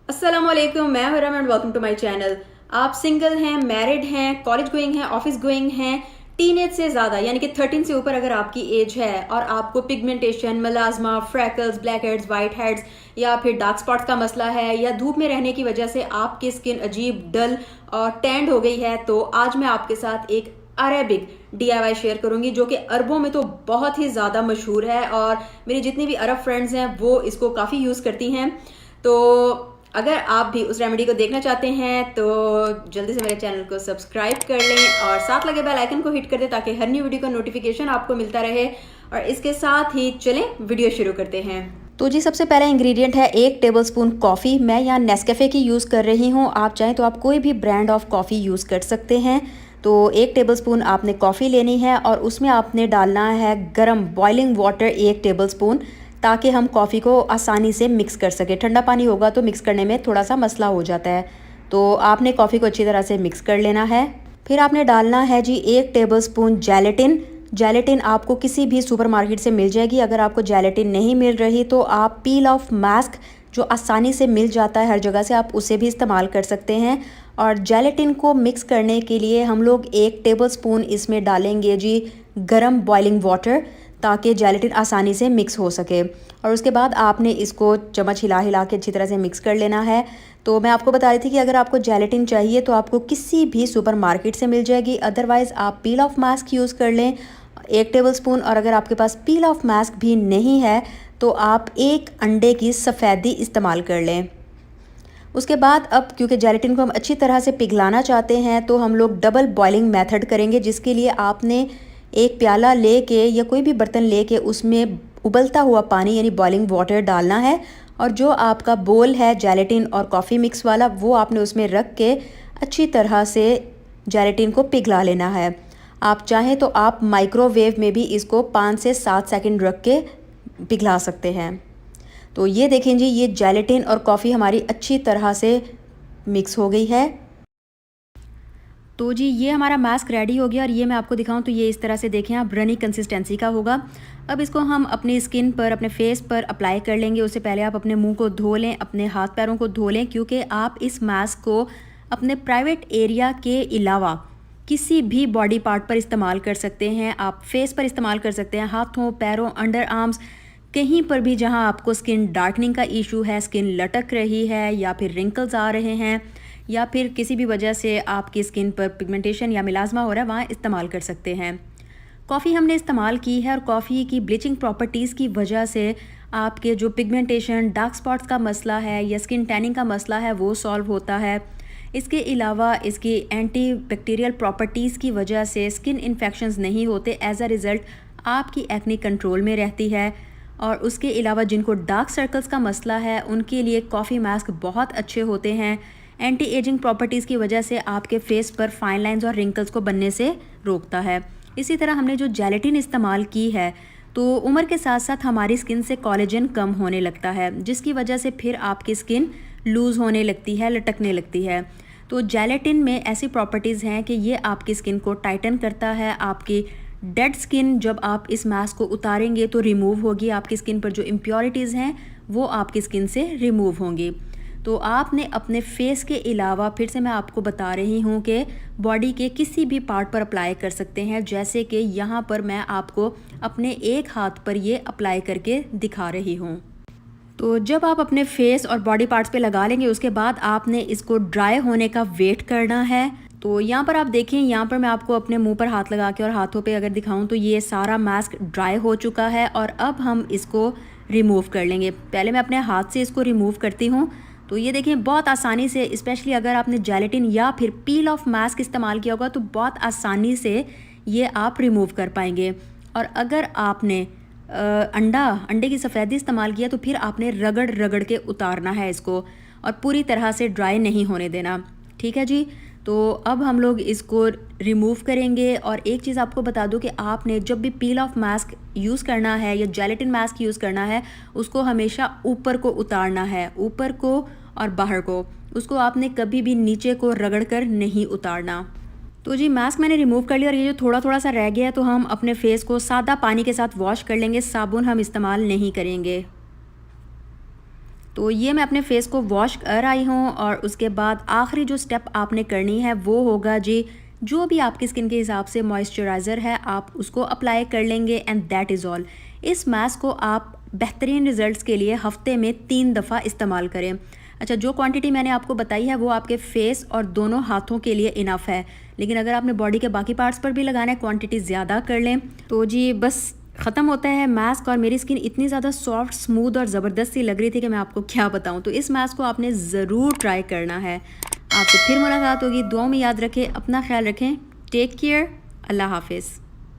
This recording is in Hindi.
अस्सलामुअलैकुम, मैं हूं Ram and welcome to my channel. आप सिंगल हैं, मैरिड हैं, कॉलेज गोइंग हैं, ऑफिस गोइंग हैं, टीनेज से ज़्यादा यानी कि 13 से ऊपर अगर आपकी एज है और आपको pigmentation, melasma, freckles, black heads, white heads या फिर डार्क स्पॉट्स का मसला है या धूप में रहने की वजह से आपकी स्किन अजीब डल और टैंड हो गई है, तो आज मैं आपके साथ एक अरेबिक DIY शेयर करूंगी जो कि अरबों में तो बहुत ही ज़्यादा मशहूर है और मेरी जितनी भी अरब फ्रेंड्स हैं वो इसको काफ़ी यूज़ करती हैं। तो अगर आप भी उस रेमेडी को देखना चाहते हैं तो जल्दी से मेरे चैनल को सब्सक्राइब कर लें और साथ लगे बेल आइकन को हिट कर दें ताकि हर न्यू वीडियो का नोटिफिकेशन आपको मिलता रहे। और इसके साथ ही चलें वीडियो शुरू करते हैं। तो जी सबसे पहला इंग्रेडिएंट है 1 टेबलस्पून कॉफ़ी। मैं यहाँ नेस्कैफ़े की यूज़ कर रही हूँ, आप चाहें तो आप कोई भी ब्रांड ऑफ कॉफ़ी यूज़ कर सकते हैं। तो 1 टेबलस्पून आपने कॉफ़ी लेनी है और उसमें आपने डालना है गरम बॉइलिंग वाटर 1 टेबलस्पून, ताकि हम कॉफ़ी को आसानी से मिक्स कर सकें। ठंडा पानी होगा तो मिक्स करने में थोड़ा सा मसला हो जाता है। तो आपने कॉफ़ी को अच्छी तरह से मिक्स कर लेना है। फिर आपने डालना है जी 1 टेबलस्पून जेलेटिन। जेलेटिन आपको किसी भी सुपरमार्केट से मिल जाएगी। अगर आपको जेलेटिन नहीं मिल रही तो आप पील ऑफ मास्क जो आसानी से मिल जाता है हर जगह से, आप उसे भी इस्तेमाल कर सकते हैं। और जेलेटिन को मिक्स करने के लिए हम लोग 1 टेबलस्पून इसमें डालेंगे जी गरम बॉइलिंग वाटर, ताकि जेलेटिन आसानी से मिक्स हो सके। और उसके बाद आपने इसको चम्मच हिला हिला के अच्छी तरह से मिक्स कर लेना है। तो मैं आपको बता रही थी कि अगर आपको जेलेटिन चाहिए तो आपको किसी भी सुपरमार्केट से मिल जाएगी, अदरवाइज़ आप पील ऑफ मास्क यूज़ कर लें 1 टेबलस्पून। और अगर आपके पास पील ऑफ मास्क भी नहीं है तो आप 1 अंडे की सफ़ेदी इस्तेमाल कर लें। उसके बाद अब क्योंकि जेलेटिन को हम अच्छी तरह से पिघलाना चाहते हैं तो हम लोग डबल बॉइलिंग मेथड करेंगे, जिसके लिए आपने एक प्याला लेके या कोई भी बर्तन लेके उसमें उबलता हुआ पानी यानी बॉइलिंग वाटर डालना है। और जो आपका बोल है जेलेटिन और कॉफ़ी मिक्स वाला वो आपने उसमें रख के अच्छी तरह से जेलेटिन को पिघला लेना है। आप चाहें तो आप माइक्रोवेव में भी इसको 5 से 7 सेकंड रख के पिघला सकते हैं। तो ये देखें जी, ये जेलेटिन और कॉफ़ी हमारी अच्छी तरह से मिक्स हो गई है। तो जी ये हमारा मास्क रेडी हो गया और ये मैं आपको दिखाऊं तो ये इस तरह से देखें आप रनी कंसिस्टेंसी का होगा। अब इसको हम अपनी स्किन पर, अपने फेस पर अप्लाई कर लेंगे। उससे पहले आप अपने मुंह को धो लें, अपने हाथ पैरों को धो लें, क्योंकि आप इस मास्क को अपने प्राइवेट एरिया के अलावा किसी भी बॉडी पार्ट पर इस्तेमाल कर सकते हैं। आप फेस पर इस्तेमाल कर सकते हैं, हाथों, पैरों, अंडर आर्म्स, कहीं पर भी जहां आपको स्किन डार्कनिंग का इशू है, स्किन लटक रही है या फिर रिंकल्स आ रहे हैं या फिर किसी भी वजह से आपकी स्किन पर पिगमेंटेशन या मिलाजमा हो रहा है, वहाँ इस्तेमाल कर सकते हैं। कॉफ़ी हमने इस्तेमाल की है और कॉफ़ी की ब्लीचिंग प्रॉपर्टीज़ की वजह से आपके जो पिगमेंटेशन, डार्क स्पॉट्स का मसला है या स्किन टैनिंग का मसला है वो सॉल्व होता है। इसके अलावा इसकी एंटी बैक्टीरियल प्रॉपर्टीज़ की वजह से स्किन इन्फेक्शंस नहीं होते। एज अ रिज़ल्ट आपकी एक्ने कंट्रोल में रहती है। और उसके अलावा जिनको डार्क सर्कल्स का मसला है उनके लिए कॉफ़ी मास्क बहुत अच्छे होते हैं। एंटी एजिंग प्रॉपर्टीज़ की वजह से आपके फेस पर फाइन लाइंस और रिंकल्स को बनने से रोकता है। इसी तरह हमने जो जेलेटिन इस्तेमाल की है तो उम्र के साथ साथ हमारी स्किन से कोलेजन कम होने लगता है, जिसकी वजह से फिर आपकी स्किन लूज़ होने लगती है, लटकने लगती है। तो जेलेटिन में ऐसी प्रॉपर्टीज़ हैं कि ये आपकी स्किन को टाइटन करता है। आपकी डेड स्किन जब आप इस मास्क को उतारेंगे तो रिमूव होगी, आपकी स्किन पर जो इम्प्योरिटीज़ हैं वो आपकी स्किन से रिमूव होंगी। तो आपने अपने फेस के अलावा, फिर से मैं आपको बता रही हूँ कि बॉडी के किसी भी पार्ट पर अप्लाई कर सकते हैं। जैसे कि यहाँ पर मैं आपको अपने एक हाथ पर ये अप्लाई करके दिखा रही हूँ। तो जब आप अपने फेस और बॉडी पार्ट्स पे लगा लेंगे उसके बाद आपने इसको ड्राई होने का वेट करना है। तो यहाँ पर आप देखें, यहाँ पर मैं आपको अपने मुंह पर हाथ लगा के और हाथों पे अगर दिखाऊं तो ये सारा मास्क ड्राई हो चुका है और अब हम इसको रिमूव कर लेंगे। पहले मैं अपने हाथ से इसको रिमूव करती हूँ। तो ये देखें बहुत आसानी से, स्पेशली अगर आपने जेलेटिन या फिर पील ऑफ मास्क इस्तेमाल किया होगा तो बहुत आसानी से ये आप रिमूव कर पाएंगे। और अगर आपने अंडे की सफ़ेदी इस्तेमाल किया तो फिर आपने रगड़ रगड़ के उतारना है इसको और पूरी तरह से ड्राई नहीं होने देना। ठीक है जी। तो अब हम लोग इसको रिमूव करेंगे। और एक चीज़ आपको बता दूं कि आपने जब भी पील ऑफ मास्क यूज़ करना है या जेलेटिन मास्क यूज़ करना है उसको हमेशा ऊपर को उतारना है, ऊपर को और बाहर को। उसको आपने कभी भी नीचे को रगड़ कर नहीं उतारना। तो जी मास्क मैंने रिमूव कर लिया और ये जो थोड़ा थोड़ा सा रह गया है तो हम अपने फेस को सादा पानी के साथ वॉश कर लेंगे, साबुन हम इस्तेमाल नहीं करेंगे। तो ये मैं अपने फेस को वॉश कर आई हूँ और उसके बाद आखिरी जो स्टेप आपने करनी है वो होगा जी, जो भी आपकी स्किन के हिसाब से मॉइस्चराइज़र है आप उसको अप्लाई कर लेंगे एंड दैट इज़ ऑल। इस मास्क को आप बेहतरीन रिजल्ट्स के लिए हफ्ते में 3 दफ़ा इस्तेमाल करें। अच्छा, जो क्वांटिटी मैंने आपको बताई है वो आपके फेस और दोनों हाथों के लिए इनफ है, लेकिन अगर आपने बॉडी के बाकी पार्ट्स पर भी लगाना है क्वांटिटी ज़्यादा कर लें। तो जी बस ख़त्म होता है मास्क और मेरी स्किन इतनी ज़्यादा सॉफ्ट, स्मूथ और ज़बरदस्त सी लग रही थी कि मैं आपको क्या बताऊँ। तो इस मास्क को आपने ज़रूर ट्राई करना है। आपसे फिर मुलाकात होगी। दुआओं में याद रखें, अपना ख्याल रखें। Take care. अल्लाह हाफिज़।